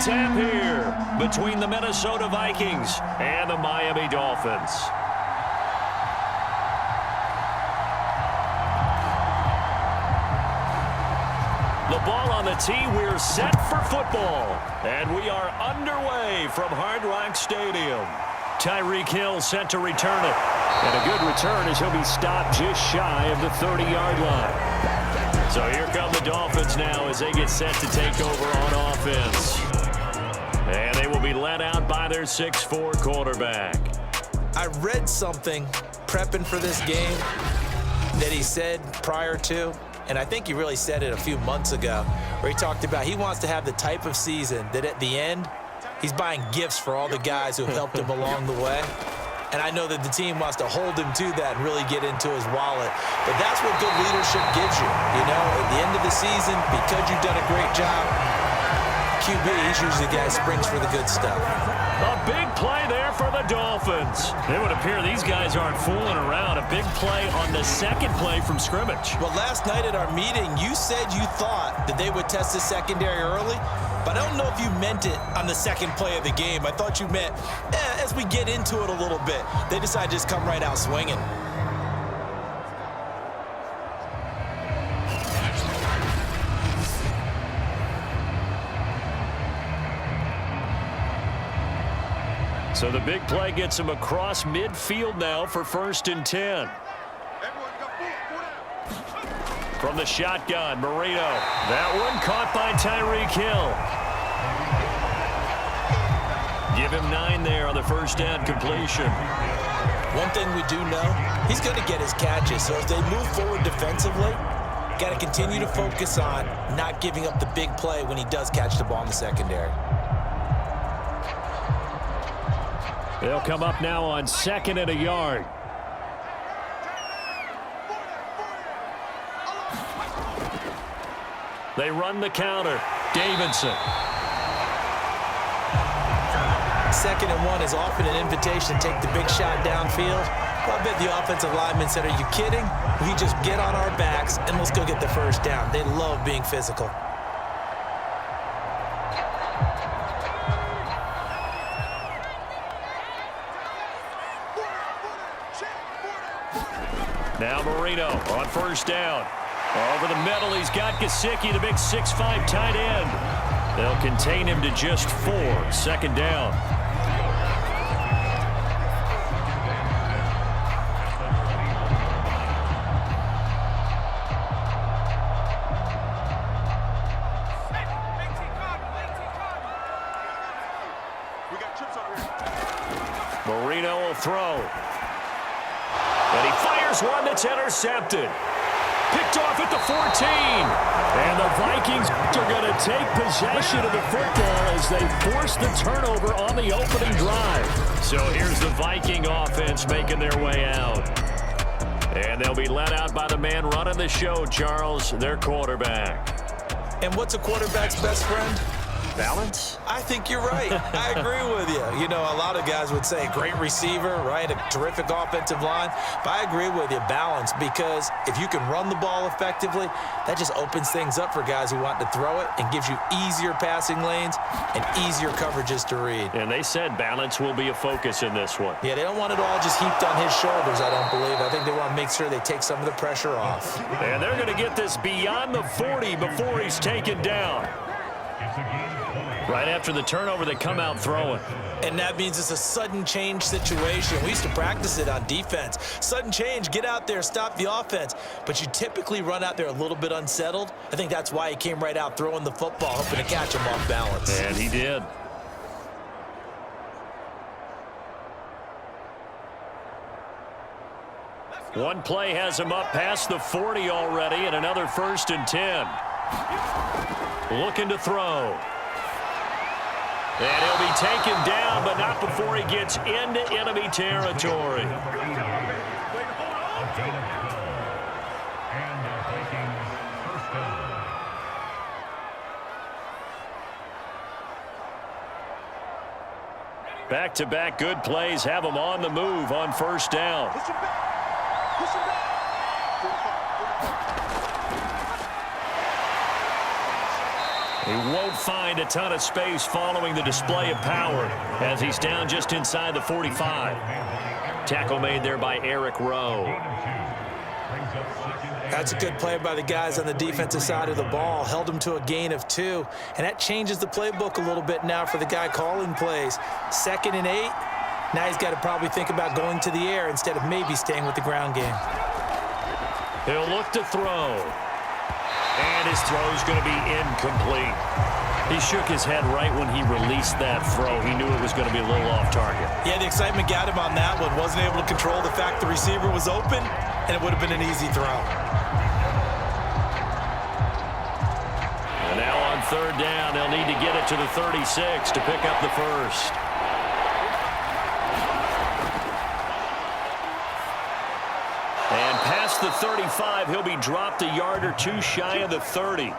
tap here between the Minnesota Vikings and the Miami Dolphins. The ball on the tee, we're set for football. And we are underway from Hard Rock Stadium. Tyreek Hill set to return it. And a good return as he'll be stopped just shy of the 30-yard line. So here come the Dolphins now as they get set to take over on offense. And they will be led out by their 6'4" quarterback. I read something prepping for this game that he said prior to, and I think he really said it a few months ago, where he talked about he wants to have the type of season that at the end, he's buying gifts for all the guys who have helped him along the way. And I know that the team wants to hold him to that and really get into his wallet. But that's what good leadership gives you. You know, at the end of the season, because you've done a great job, QB, he's usually the guy who springs for the good stuff. A big play there for the Dolphins. It would appear these guys aren't fooling around. A big play on the second play from scrimmage. Well, last night at our meeting, you said you thought that they would test the secondary early, but I don't know if you meant it on the second play of the game. I thought you meant, as we get into it a little bit, they decide to just come right out swinging. So the big play gets him across midfield now for 1st and 10. From the shotgun, Marino. That one caught by Tyreek Hill. Give him 9 there on the first down completion. One thing we do know, he's going to get his catches. So if they move forward defensively, got to continue to focus on not giving up the big play when he does catch the ball in the secondary. They'll come up now on 2nd and a yard. They run the counter. Davidson. 2nd and 1 is often an invitation to take the big shot downfield. Well, I bet the offensive linemen said, are you kidding? We just get on our backs and let's go get the first down. They love being physical. Now Marino on 1st down. Over the middle, he's got Gesicki, the big 6'5" tight end. They'll contain him to just 4. 2nd down. Marino will throw. And he fires one that's intercepted. Picked off at the 14. And the Vikings are going to take possession of the football as they force the turnover on the opening drive. So here's the Viking offense making their way out. And they'll be let out by the man running the show, Charles, their quarterback. And what's a quarterback's best friend? Balance? I think you're right. I agree with you. You know, a lot of guys would say great receiver, right? A terrific offensive line. But I agree with you, balance, because if you can run the ball effectively, that just opens things up for guys who want to throw it and gives you easier passing lanes and easier coverages to read. And they said balance will be a focus in this one. Yeah, they don't want it all just heaped on his shoulders, I don't believe. I think they want to make sure they take some of the pressure off. And they're going to get this beyond the 40 before he's taken down. Right after the turnover, they come out throwing. And that means it's a sudden change situation. We used to practice it on defense. Sudden change, get out there, stop the offense. But you typically run out there a little bit unsettled. I think that's why he came right out throwing the football, hoping to catch him off balance. And he did. One play has him up past the 40 already, and another 1st and 10. Looking to throw. And he'll be taken down, but not before he gets into enemy territory. Back-to-back good plays have him on the move on 1st down. He won't find a ton of space following the display of power as he's down just inside the 45. Tackle made there by Eric Rowe. That's a good play by the guys on the defensive side of the ball. Held him to a gain of 2, and that changes the playbook a little bit now for the guy calling plays. 2nd and 8. Now he's got to probably think about going to the air instead of maybe staying with the ground game. He'll look to throw. And his throw's going to be incomplete. He shook his head right when he released that throw. He knew it was going to be a little off target. Yeah, the excitement got him on that one. Wasn't able to control the fact the receiver was open, and it would have been an easy throw. And now on 3rd down, they'll need to get it to the 36 to pick up the first. And past the 35, he'll be dropped a yard or 2 shy of the 30.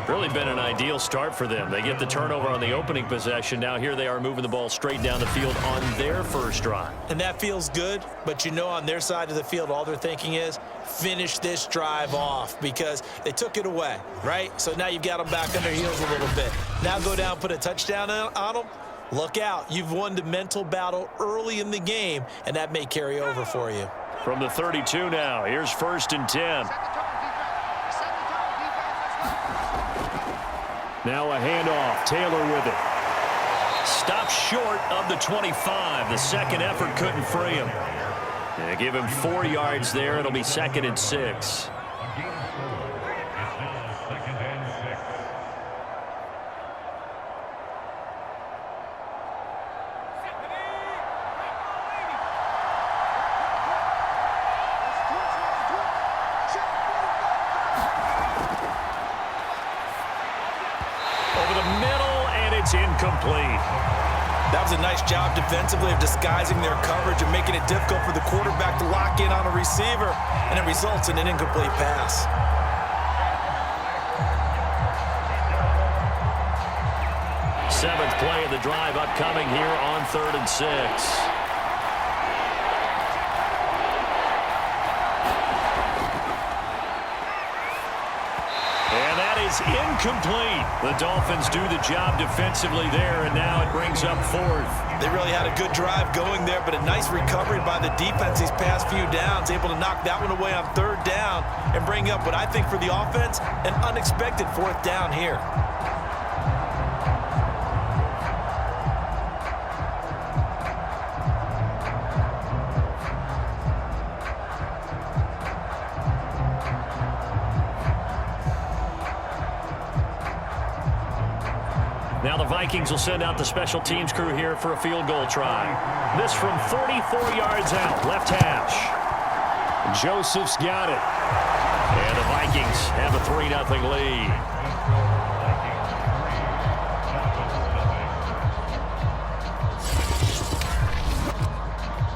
Really been an ideal start for them. They get the turnover on the opening possession. Now here they are moving the ball straight down the field on their first drive. And that feels good, but you know on their side of the field, all they're thinking is finish this drive off because they took it away, right? So now you've got them back on their heels a little bit. Now go down, put a touchdown on them. Look out. You've won the mental battle early in the game, and that may carry over for you. From the 32 now, here's 1st and 10. Now a handoff. Taylor with it. Stopped short of the 25. The second effort couldn't free him. They give him 4 yards there. It'll be 2nd and 6. Incomplete. That was a nice job defensively of disguising their coverage and making it difficult for the quarterback to lock in on a receiver, and it results in an incomplete pass. Seventh play of the drive upcoming here on 3rd and 6. Incomplete. The Dolphins do the job defensively there, and now it brings up 4th. They really had a good drive going there, but a nice recovery by the defense these past few downs, able to knock that one away on 3rd down and bring up what I think for the offense, an unexpected 4th down here. Now the Vikings will send out the special teams crew here for a field goal try. This from 44 yards out, left hash. Joseph's got it. And the Vikings have a 3-0 lead.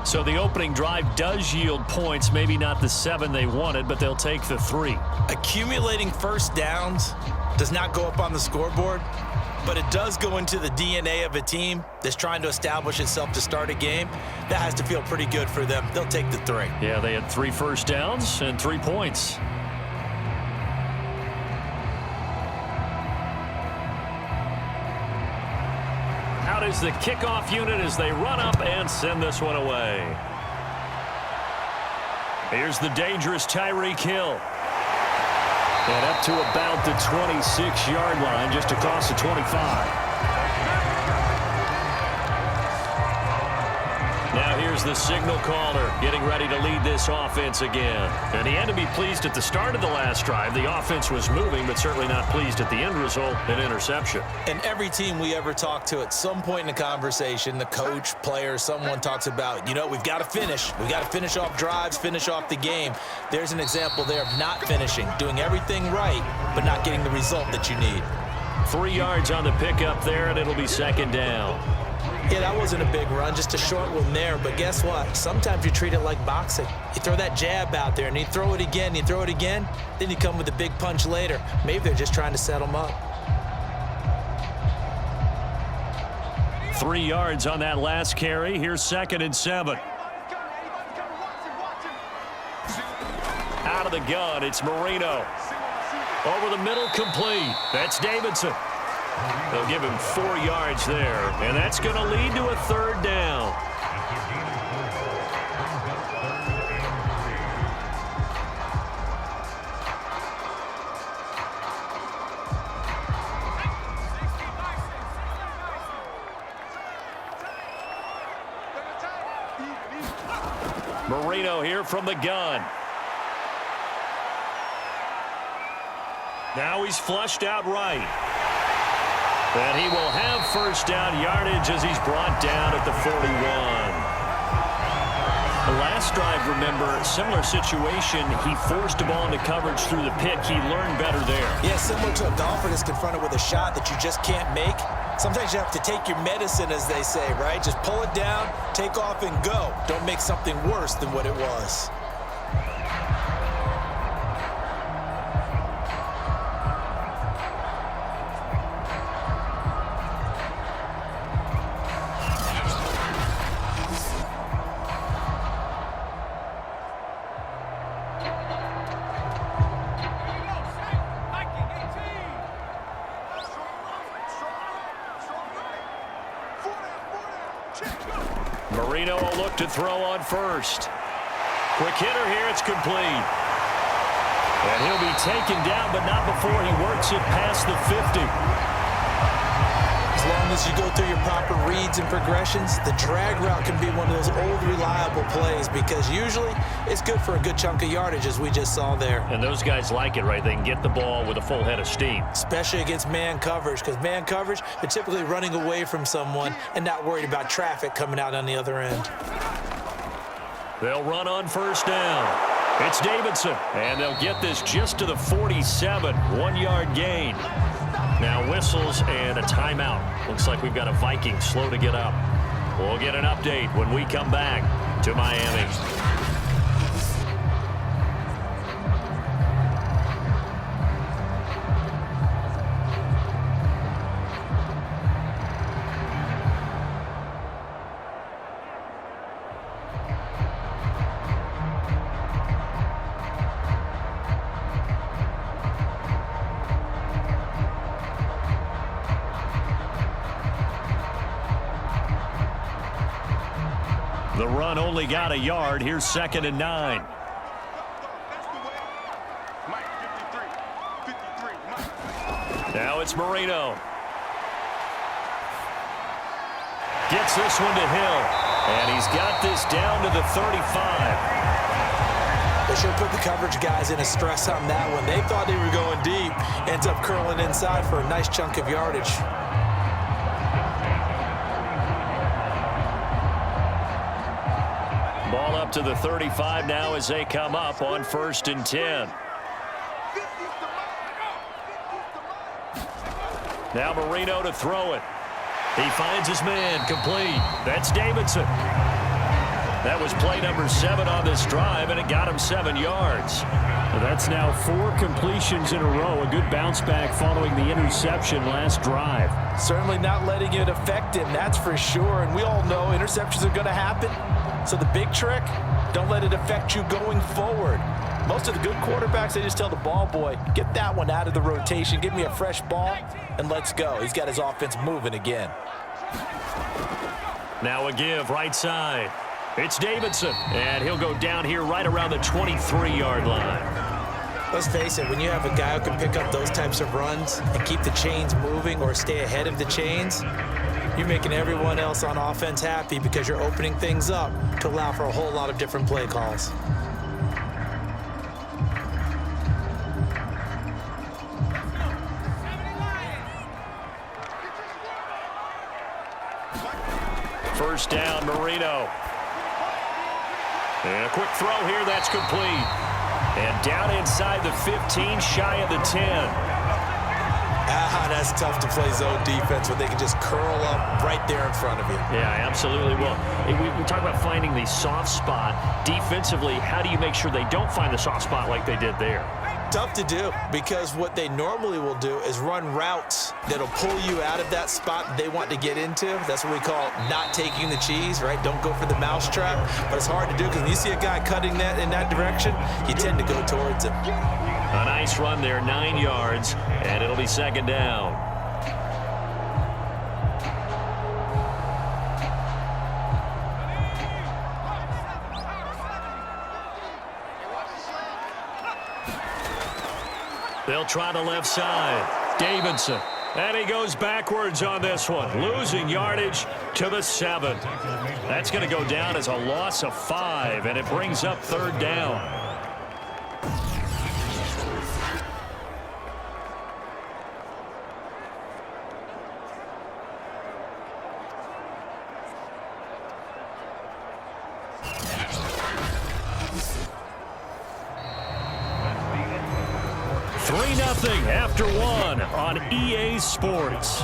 So the opening drive does yield points, maybe not the 7 they wanted, but they'll take the 3. Accumulating first downs does not go up on the scoreboard, but it does go into the DNA of a team that's trying to establish itself to start a game. That has to feel pretty good for them. They'll take the 3. Yeah, they had 3 first downs and 3 points. Out is the kickoff unit as they run up and send this one away. Here's the dangerous Tyreek Hill. And up to about the 26-yard line, just across the 25. Now here's the signal caller getting ready to lead this offense again. And he had to be pleased at the start of the last drive. The offense was moving, but certainly not pleased at the end result, an interception. And every team we ever talk to at some point in the conversation, the coach, player, someone talks about, you know, we've got to finish. We've got to finish off drives, finish off the game. There's an example there of not finishing, doing everything right, but not getting the result that you need. 3 yards on the pickup there, and it'll be 2nd down. Yeah, that wasn't a big run, just a short one there. But guess what? Sometimes you treat it like boxing. You throw that jab out there, and you throw it again, you throw it again, then you come with a big punch later. Maybe they're just trying to set them up. 3 yards on that last carry. Here's 2nd and 7. Out of the gun, it's Marino. Over the middle, complete. That's Davidson. They'll give him 4 yards there, and that's going to lead to a 3rd down. Marino here from the gun. Now he's flushed out right. And he will have 1st down yardage as he's brought down at the 41. The last drive, remember, similar situation. He forced the ball into coverage through the pick. He learned better there. Yeah, similar to a golfer that's confronted with a shot that you just can't make. Sometimes you have to take your medicine, as they say, right? Just pull it down, take off, and go. Don't make something worse than what it was. Marino will look to throw on 1st. Quick hitter here, it's complete. And he'll be taken down, but not before he works it past the 50. As long as you go through your proper reads and progressions, the drag route can be one of those old reliable plays because usually it's good for a good chunk of yardage, as we just saw there. And those guys like it, right? They can get the ball with a full head of steam. Especially against man coverage, because man coverage, they're typically running away from someone and not worried about traffic coming out on the other end. They'll run on 1st down. It's Davidson, and they'll get this just to the 47, 1-yard gain. Now whistles and a timeout. Looks like we've got a Viking slow to get up. We'll get an update when we come back to Miami. The run only got a yard. Here's 2nd and 9. Now it's Marino. Gets this one to Hill. And he's got this down to the 35. They should put the coverage guys in a stress on that one. They thought they were going deep. Ends up curling inside for a nice chunk of yardage. Ball up to the 35 now as they come up on 1st and 10. Now Marino to throw it. He finds his man, complete. That's Davidson. That was play number 7 on this drive, and it got him 7 yards. Well, that's now 4 completions in a row. A good bounce back following the interception last drive. Certainly not letting it affect him, that's for sure. And we all know interceptions are going to happen. So the big trick, don't let it affect you going forward. Most of the good quarterbacks, they just tell the ball boy, get that one out of the rotation, give me a fresh ball, and let's go. He's got his offense moving again. Now a give right side. It's Davidson, and he'll go down here right around the 23-yard line. Let's face it, when you have a guy who can pick up those types of runs and keep the chains moving or stay ahead of the chains, you're making everyone else on offense happy because you're opening things up to allow for a whole lot of different play calls. First down, Marino. And a quick throw here, that's complete. And down inside the 15, shy of the 10. That's tough to play zone defense when they can just curl up right there in front of you. Yeah, absolutely. Well, we talk about finding the soft spot. Defensively, how do you make sure they don't find the soft spot like they did there? Tough to do, because what they normally will do is run routes that'll pull you out of that spot they want to get into. That's what we call not taking the cheese, right? Don't go for the mousetrap. But it's hard to do because when you see a guy cutting that in that direction, you tend to go towards him. A nice run there, 9 yards, and it'll be second down. They'll try the left side. Davidson. And he goes backwards on this one. Losing yardage to the 7. That's going to go down as a loss of 5, and it brings up third down. After 1 on EA Sports.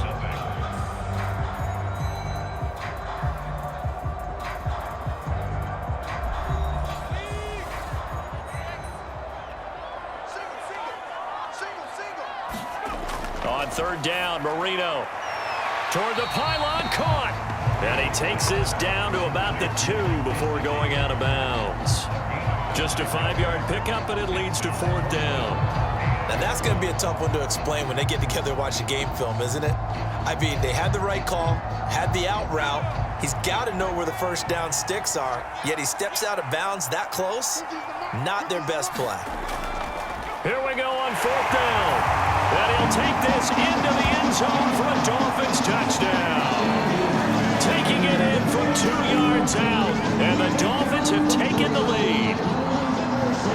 On third down, Marino toward the pylon, caught. And he takes this down to about the 2 before going out of bounds. Just a 5-yard pickup, and it leads to fourth down. Now, that's going to be a tough one to explain when they get together and watch the game film, isn't it? I mean, they had the right call, had the out route. He's got to know where the first down sticks are, yet he steps out of bounds that close. Not their best play. Here we go on fourth down. And he'll take this into the end zone for a Dolphins touchdown. Taking it in from 2 yards out, and the Dolphins have taken the lead.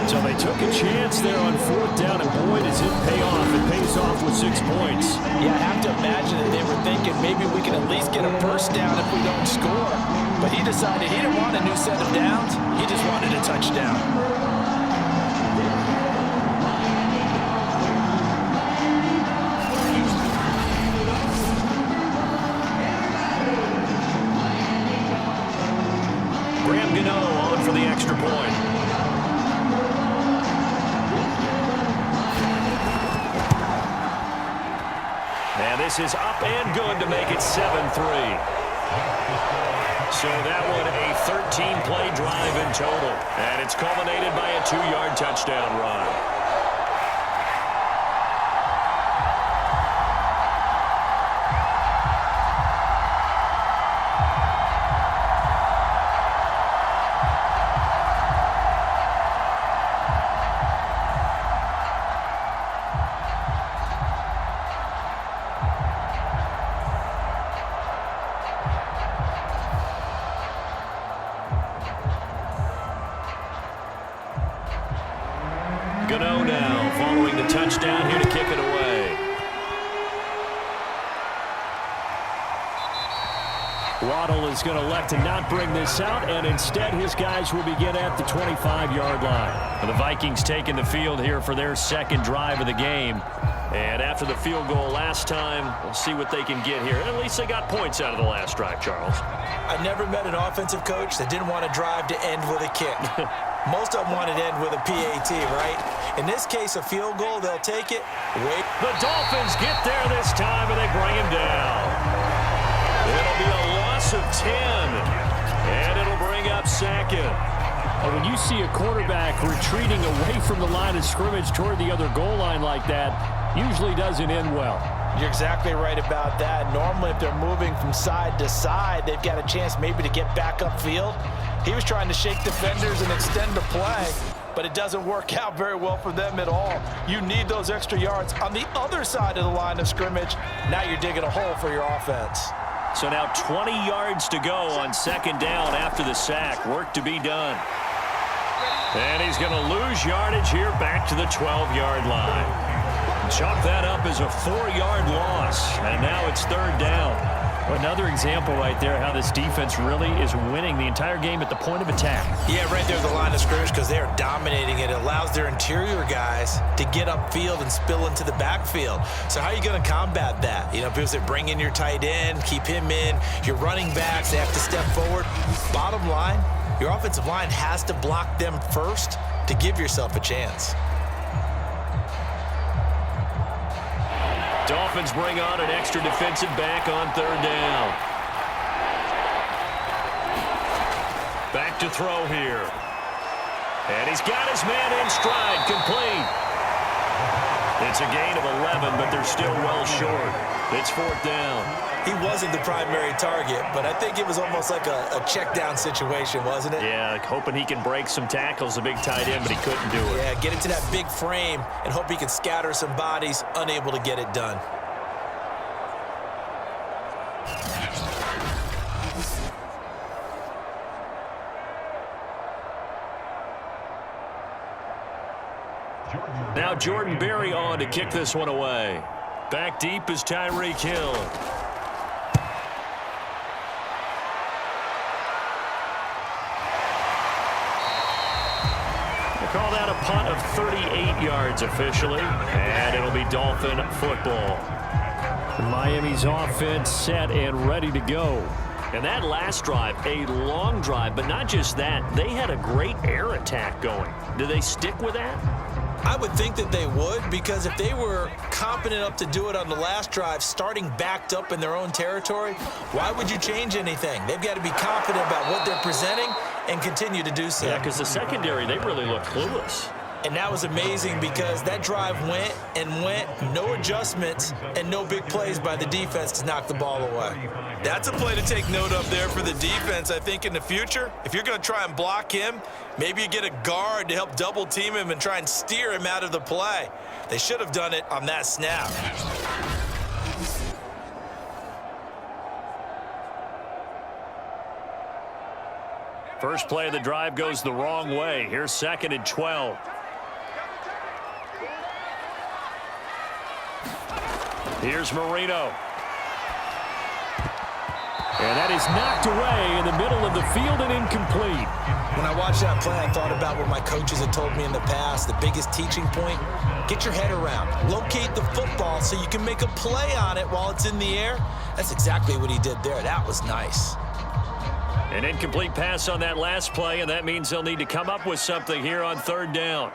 So they took a chance there on fourth down, and boy, does it pay off. It pays off with 6 points. Yeah, I have to imagine that they were thinking maybe we can at least get a first down if we don't score. But he decided he didn't want a new set of downs. He just wanted a touchdown. Graham Gano on for the extra point. And this is up and good to make it 7-3. So that one a 13-play drive in total. And it's culminated by a 2-yard touchdown run. Gano now following the touchdown here to kick it away. Waddle is going to elect to not bring this out, and instead his guys will begin at the 25-yard line. The Vikings taking the field here for their second drive of the game. And after the field goal last time, we'll see what they can get here. At least they got points out of the last drive, Charles. I never met an offensive coach that didn't want to drive to end with a kick. Most of them want to end with a PAT, right? In this case, a field goal, they'll take it. Wait. The Dolphins get there this time, and they bring him down. It'll be a loss of 10, and it'll bring up second. When you see a quarterback retreating away from the line of scrimmage toward the other goal line like that, usually doesn't end well. You're exactly right about that. Normally, if they're moving from side to side, they've got a chance maybe to get back upfield. He was trying to shake defenders and extend the play, but it doesn't work out very well for them at all. You need those extra yards on the other side of the line of scrimmage. Now you're digging a hole for your offense. So now 20 yards to go on second down after the sack. Work to be done. And he's going to lose yardage here back to the 12-yard line. Chalk that up as a 4-yard loss, and now it's third down. Another example right there how this defense really is winning the entire game at the point of attack. Yeah, right there at the line of scrimmage because they are dominating it. It allows their interior guys to get upfield and spill into the backfield. So how are you going to combat that? You know, people say bring in your tight end, keep him in. Your running backs, they have to step forward. Bottom line, your offensive line has to block them first to give yourself a chance. Dolphins bring on an extra defensive back on third down. Back to throw here. And he's got his man in stride, complete. It's a gain of 11, but they're still well short. It's fourth down. He wasn't the primary target, but I think it was almost like a check down situation, wasn't it? Yeah, like hoping he can break some tackles, a big tight end, but he couldn't do it. Yeah, get into that big frame and hope he can scatter some bodies, unable to get it done. Now Jordan Berry on to kick this one away. Back deep is Tyreek Hill. They call that a punt of 38 yards officially, and it'll be Dolphin football. Miami's offense set and ready to go. And that last drive, a long drive, but not just that. They had a great air attack going. Do they stick with that? I would think that they would, because if they were confident enough to do it on the last drive, starting backed up in their own territory, why would you change anything? They've got to be confident about what they're presenting and continue to do so. Yeah, because the secondary, they really look clueless. And that was amazing because that drive went and went, no adjustments, and no big plays by the defense to knock the ball away. That's a play to take note of there for the defense. I think in the future, if you're going to try and block him, maybe you get a guard to help double team him and try and steer him out of the play. They should have done it on that snap. First play of the drive goes the wrong way. Here's 2nd and 12. Here's Marino. And that is knocked away in the middle of the field and incomplete. When I watched that play, I thought about what my coaches had told me in the past. The biggest teaching point, get your head around. Locate the football so you can make a play on it while it's in the air. That's exactly what he did there. That was nice. An incomplete pass on that last play, and that means they'll need to come up with something here on third down.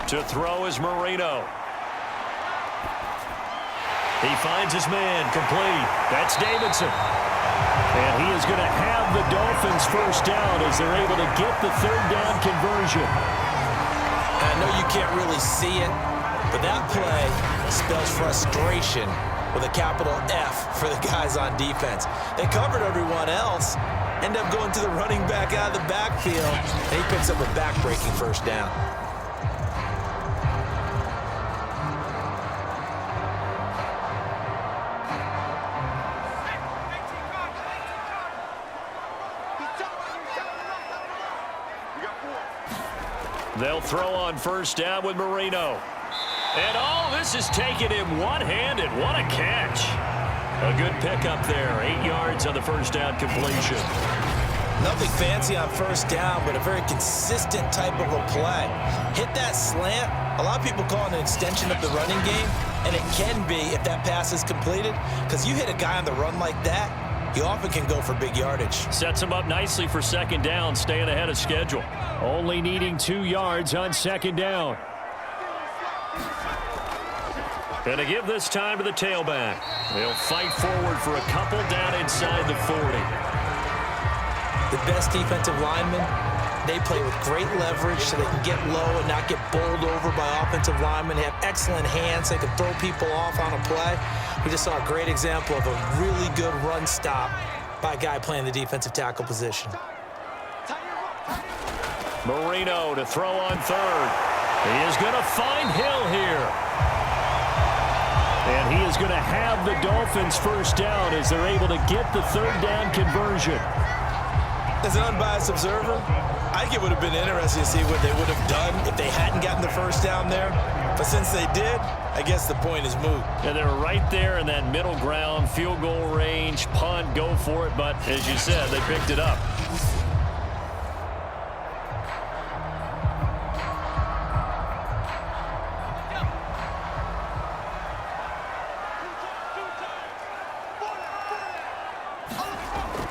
To throw is Marino. He finds his man, complete. That's Davidson. And he is going to have the Dolphins first down as they're able to get the third down conversion. I know you can't really see it, but that play spells frustration with a capital F for the guys on defense. They covered everyone else, end up going to the running back out of the backfield, and he picks up a back-breaking first down. They'll throw on first down with Marino. And this is taking him one-handed. What a catch. A good pickup there. 8 yards on the first down completion. Nothing fancy on first down, but a very consistent type of a play. Hit that slant. A lot of people call it an extension of the running game, and it can be if that pass is completed, because you hit a guy on the run like that, you often can go for big yardage. Sets him up nicely for second down, staying ahead of schedule. Only needing 2 yards on second down. And to give this time to the tailback. They'll fight forward for a couple down inside the 40. The best defensive linemen, they play with great leverage so they can get low and not get bowled over by offensive linemen. They have excellent hands. They can throw people off on a play. We just saw a great example of a really good run stop by a guy playing the defensive tackle position. Marino to throw on third. He is going to find Hill here. And he is going to have the Dolphins first down as they're able to get the third down conversion. As an unbiased observer, I think it would have been interesting to see what they would have done if they hadn't gotten the first down there. But since they did, I guess the point is moot. And they're right there in that middle ground, field goal range, punt, go for it. But as you said, they picked it up.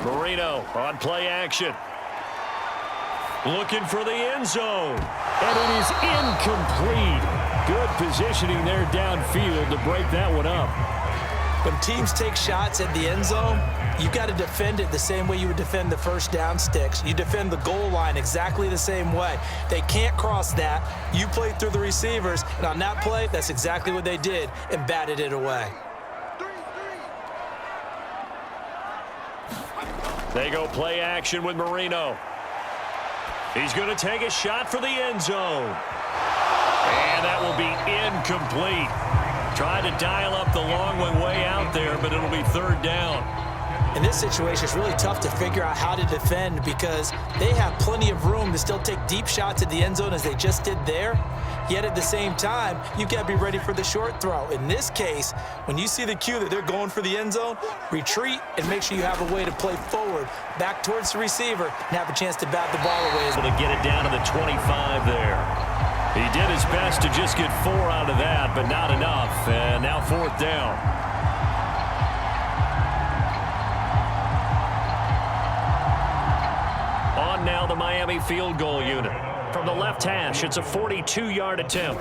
Marino on play action. Looking for the end zone. And it is incomplete. Good positioning there downfield to break that one up. When teams take shots at the end zone, you've got to defend it the same way you would defend the first down sticks. You defend the goal line exactly the same way. They can't cross that. You play through the receivers, and on that play, that's exactly what they did and batted it away. They go play action with Marino. He's going to take a shot for the end zone. And that will be incomplete. Tried to dial up the long one way out there, but it'll be third down. In this situation, it's really tough to figure out how to defend because they have plenty of room to still take deep shots at the end zone as they just did there. Yet at the same time, you've got to be ready for the short throw. In this case, when you see the cue that they're going for the end zone, retreat and make sure you have a way to play forward, back towards the receiver, and have a chance to bat the ball away. Able to get it down to the 25 there. He did his best to just get 4 out of that, but not enough. And now fourth down. On now the Miami field goal unit. From the left hash, it's a 42-yard attempt.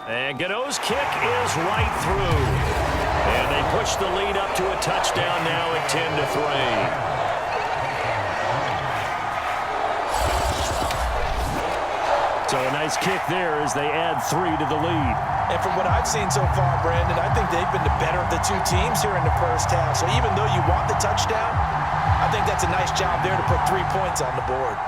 And Gano's kick is right through. And they push the lead up to a touchdown now at 10-3. So a nice kick there as they add 3 to the lead. And from what I've seen so far, Brandon, I think they've been the better of the two teams here in the first half. So even though you want the touchdown, I think that's a nice job there to put 3 points on the board.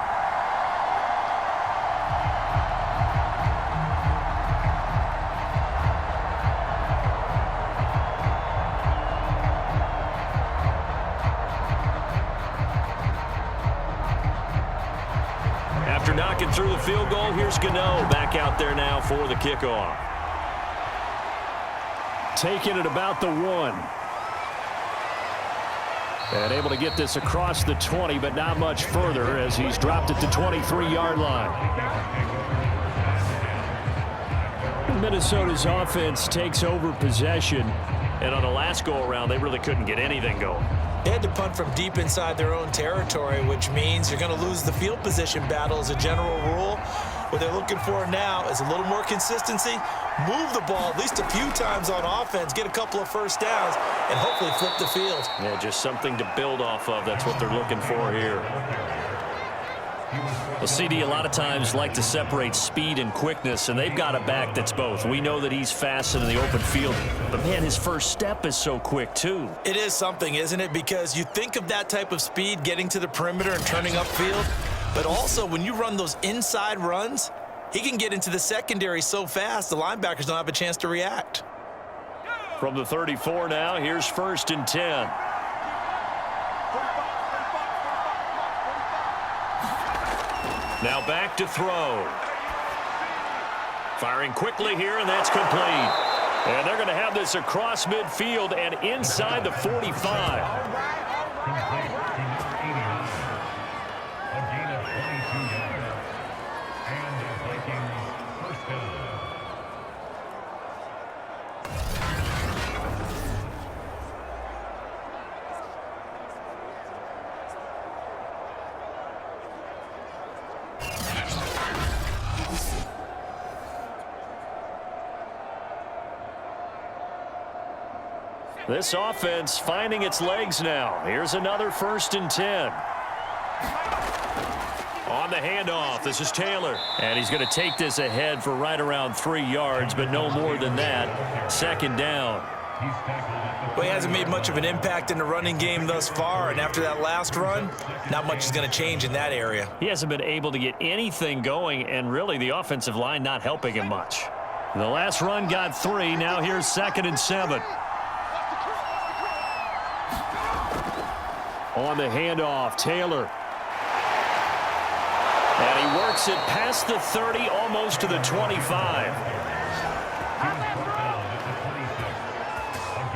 After knocking through the field goal, here's Gano back out there now for the kickoff. Taking it about the 1. And able to get this across the 20, but not much further as he's dropped at the 23-yard line. Minnesota's offense takes over possession. And on the last go-around, they really couldn't get anything going. They had to punt from deep inside their own territory, which means you're going to lose the field position battle as a general rule. What they're looking for now is a little more consistency, move the ball at least a few times on offense, get a couple of first downs, and hopefully flip the field. Yeah, just something to build off of. That's what they're looking for here. Well, CD, a lot of times like to separate speed and quickness, and they've got a back that's both. We know that he's fast in the open field, but, man, his first step is so quick, too. It is something, isn't it? Because you think of that type of speed getting to the perimeter and turning upfield, but also when you run those inside runs, he can get into the secondary so fast the linebackers don't have a chance to react. From the 34 now, here's 1st and 10. Now back to throw. Firing quickly here, and that's complete. And they're going to have this across midfield and inside the 45. This offense finding its legs now. Here's another 1st and 10. On the handoff, this is Taylor. And he's going to take this ahead for right around 3 yards, but no more than that. 2nd down. Well, he hasn't made much of an impact in the running game thus far, and after that last run, not much is going to change in that area. He hasn't been able to get anything going, and really the offensive line not helping him much. The last run got 3. Now here's 2nd and 7. On the handoff, Taylor. And he works it past the 30, almost to the 25.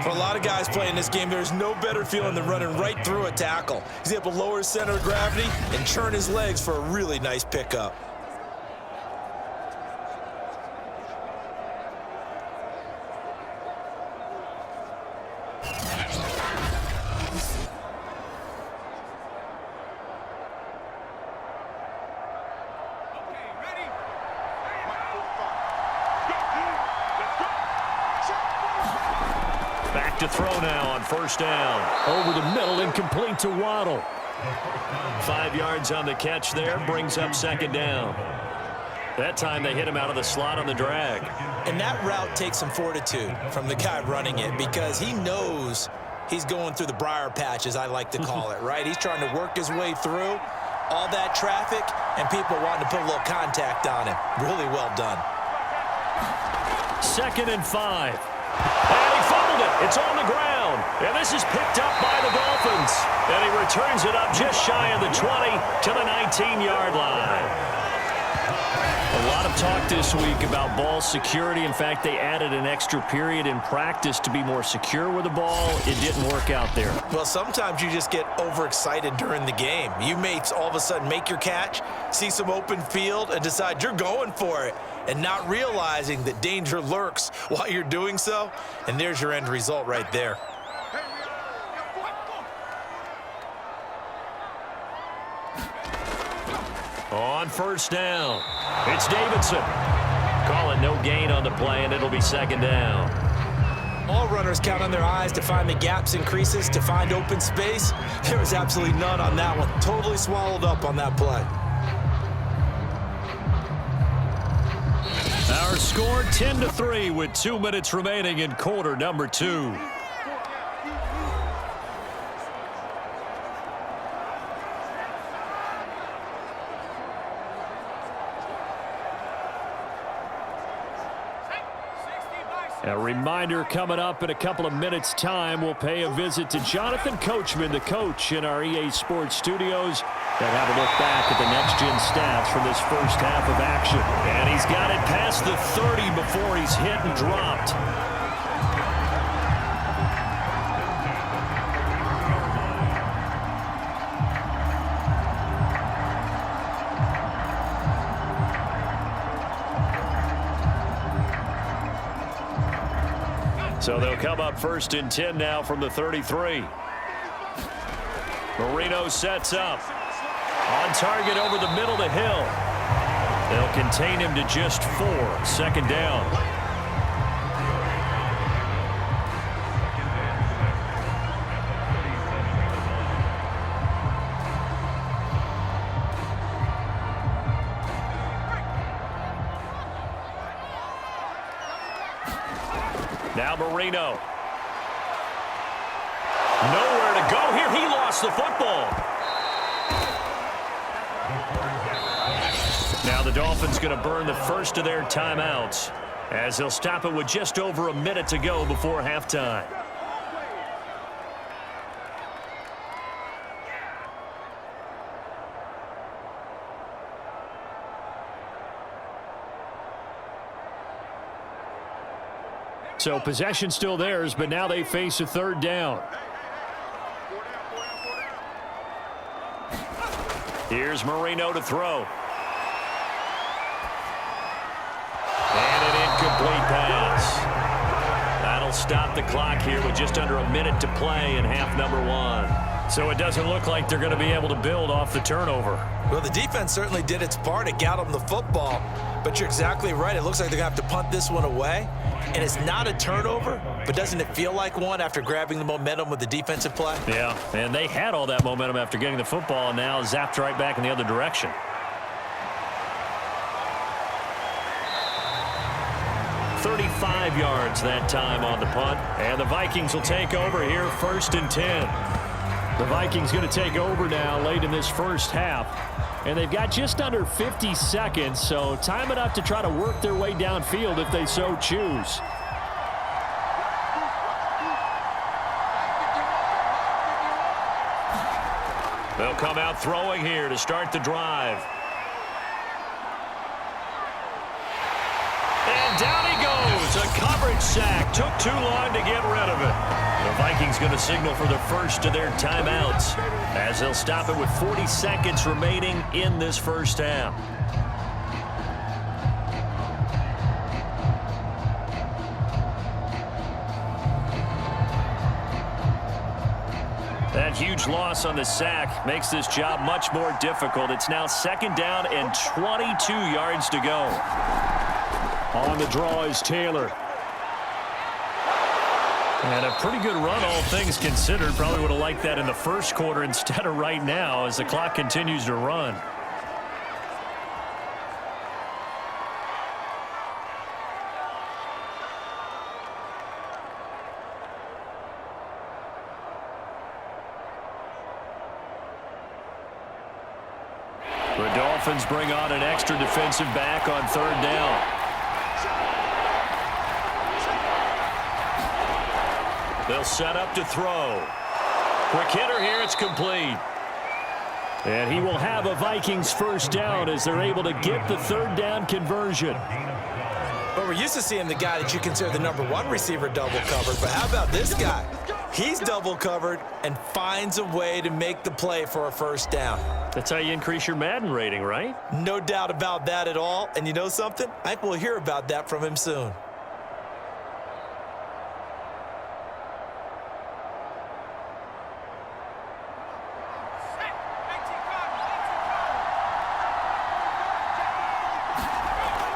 For a lot of guys playing this game, there's no better feeling than running right through a tackle. He's able to lower his center of gravity and churn his legs for a really nice pickup. to throw now on first down. Over the middle, incomplete to Waddle. 5 yards on the catch there, brings up second down. That time they hit him out of the slot on the drag. And that route takes some fortitude from the guy running it because he knows he's going through the briar patch, as I like to call it, right? He's trying to work his way through all that traffic and people wanting to put a little contact on him. Really well done. 2nd and 5. And he fumbled it. It's on the ground. And this is picked up by the Dolphins. And he returns it up just shy of the 20 to the 19-yard line. A lot of talk this week about ball security. In fact, they added an extra period in practice to be more secure with the ball. It didn't work out there. Well, sometimes you just get overexcited during the game. You may all of a sudden make your catch, see some open field, and decide you're going for it, and not realizing that danger lurks while you're doing so. And there's your end result right there. On first down, it's Davidson. Call it no gain on the play, and it'll be second down. All runners count on their eyes to find the gaps and creases, to find open space. There was absolutely none on that one. Totally swallowed up on that play. Our score 10-3 with 2 minutes remaining in quarter number 2. A reminder, coming up in a couple of minutes' time, we'll pay a visit to Jonathan Coachman, the coach in our EA Sports studios, and have a look back at the next-gen stats from this first half of action. And he's got it past the 30 before he's hit and dropped. So they'll come up 1st and 10 now from the 33. Marino sets up. On target over the middle to Hill. They'll contain him to just 4. 2nd down. Now Marino. Nowhere to go here. He lost the football. Now the Dolphins going to burn the first of their timeouts as they'll stop it with just over a minute to go before halftime. So possession still theirs, but now they face a 3rd down. Here's Marino to throw. And an incomplete pass. That'll stop the clock here with just under a minute to play in half number 1. So it doesn't look like they're going to be able to build off the turnover. Well, the defense certainly did its part. It got them the football. But you're exactly right. It looks like they're going to have to punt this one away. And it's not a turnover, but doesn't it feel like one after grabbing the momentum with the defensive play? Yeah, and they had all that momentum after getting the football, and now zapped right back in the other direction. "35 yards that time on the punt, and the Vikings will take over here 1st and 10. The Vikings going to take over now late in this first half. And they've got just under 50 seconds, so time enough to try to work their way downfield if they so choose. They'll come out throwing here to start the drive. And down he goes. A coverage sack. Took too long to get rid of it. The Vikings going to signal for the first of their timeouts as they'll stop it with 40 seconds remaining in this first half. That huge loss on the sack makes this job much more difficult. It's now 2nd down and 22 yards to go. On the draw is Taylor. And a pretty good run, all things considered. Probably would have liked that in the first quarter instead of right now as the clock continues to run. The Dolphins bring on an extra defensive back on third down. They'll set up to throw. Quick hitter here, it's complete. And he will have a Vikings first down as they're able to get the third down conversion. But we're used to seeing the guy that you consider the #1 receiver double covered. But how about this guy? He's double covered and finds a way to make the play for a first down. That's how you increase your Madden rating, right? No doubt about that at all. And you know something? I think we'll hear about that from him soon.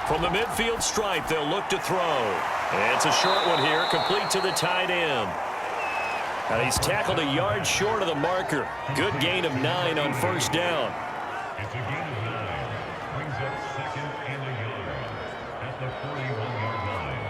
From the midfield stripe, they'll look to throw. And it's a short one here, complete to the tight end. And he's tackled a yard short of the marker. Good gain of 9 on first down. It's a gain of 9. Brings up second and a yard at the 41-yard line.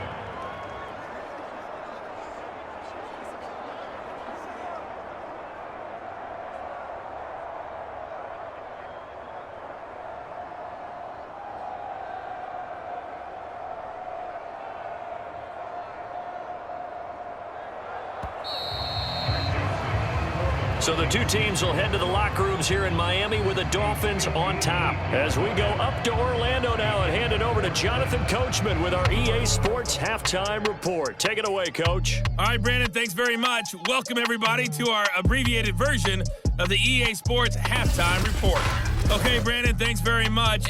So the two teams will head to the locker rooms here in Miami with the Dolphins on top. As we go up to Orlando now and hand it over to Jonathan Coachman with our EA Sports Halftime Report. Take it away, Coach. All right, Brandon, thanks very much. Welcome, everybody, to our abbreviated version of the EA Sports Halftime Report. Okay, Brandon, thanks very much.